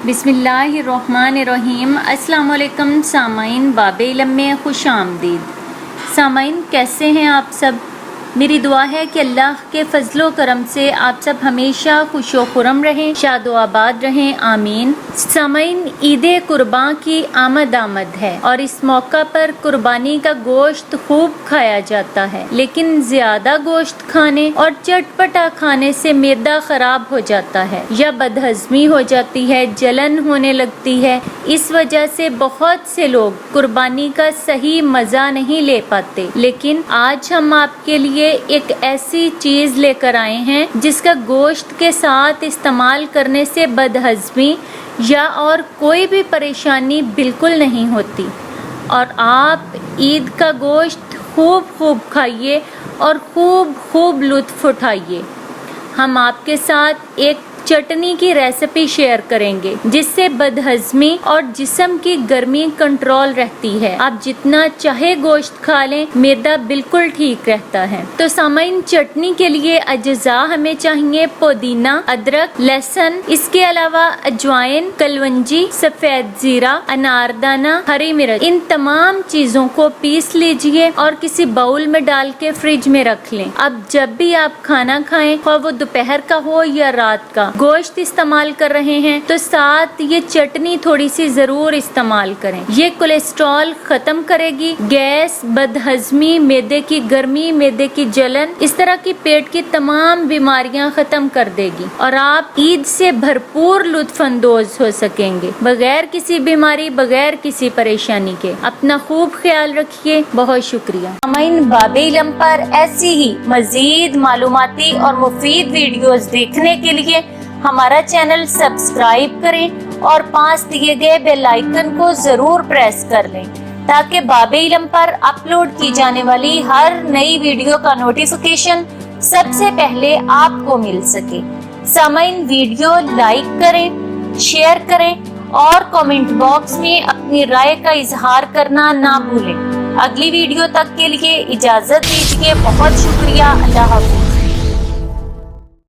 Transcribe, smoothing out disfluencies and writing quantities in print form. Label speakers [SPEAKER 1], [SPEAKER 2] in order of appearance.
[SPEAKER 1] बिस्मिल्लाहिर्रहमानिर्रहीम। अस्सलाम वालेकुम सामाइन, बाब इल्म में खुश आमदीद। सामाइन, कैसे हैं आप सब? मेरी दुआ है कि अल्लाह के फजलो करम से आप सब हमेशा खुश व खुरम रहें, शाद व आबाद रहें, आमीन। सामाइन, ईद कुर्बान की आमद है और इस मौका पर कुर्बानी का गोश्त खूब खाया जाता है, लेकिन ज्यादा गोश्त खाने और चटपटा खाने से मैदा खराब हो जाता है या बदहजमी हो जाती है, जलन होने लगती है। इस वजह से बहुत से लोग कुर्बानी का सही मजा नहीं ले पाते। लेकिन आज हम आपके लिए एक ऐसी चीज लेकर आए हैं जिसका गोश्त के साथ इस्तेमाल करने से बदहजमी या और कोई भी परेशानी बिल्कुल नहीं होती, और आप ईद का गोश्त खूब खाइए और खूब लुत्फ उठाइए। हम आपके साथ एक चटनी की रेसिपी शेयर करेंगे जिससे बदहजमी और जिस्म की गर्मी कंट्रोल रहती है। आप जितना चाहे गोश्त खा लें, मैदा बिल्कुल ठीक रहता है। तो सामाइन, चटनी के लिए अज्जा हमें चाहिए पुदीना, अदरक, लहसुन, इसके अलावा अजवाइन, कलवंजी, सफेद जीरा, अनारदाना, हरी मिर्च। इन तमाम चीजों को पीस लीजिए और किसी बाउल में डाल के फ्रिज में रख लें। अब जब भी आप खाना खाएं, वो दोपहर का हो या रात का, गोश्त इस्तेमाल कर रहे हैं तो साथ ये चटनी थोड़ी सी जरूर इस्तेमाल करें। ये कोलेस्ट्रॉल खत्म करेगी, गैस, बदहजमी, मैदे की गर्मी, मैदे की जलन, इस तरह की पेट की तमाम बीमारियां खत्म कर देगी और आप ईद से भरपूर लुत्फानंदोज हो सकेंगे, बगैर किसी बीमारी, बगैर किसी परेशानी के। अपना खूब ख्याल रखिए। बहुत शुक्रिया। सामाइन, बाब इल्म पर ऐसी ही मजीद मालूमाती और मुफीद वीडियोस देखने के लिए हमारा चैनल सब्सक्राइब करें और पास दिए गए बेल आइकन को जरूर प्रेस कर लें ताकि बाब इल्म पर अपलोड की जाने वाली हर नई वीडियो का नोटिफिकेशन सबसे पहले आपको मिल सके। सामाइन, वीडियो लाइक करें, शेयर करें और कमेंट बॉक्स में अपनी राय का इजहार करना ना भूलें। अगली वीडियो तक के लिए इजाजत दीजिए। बहुत शुक्रिया। अल्लाह हाफ़िज़।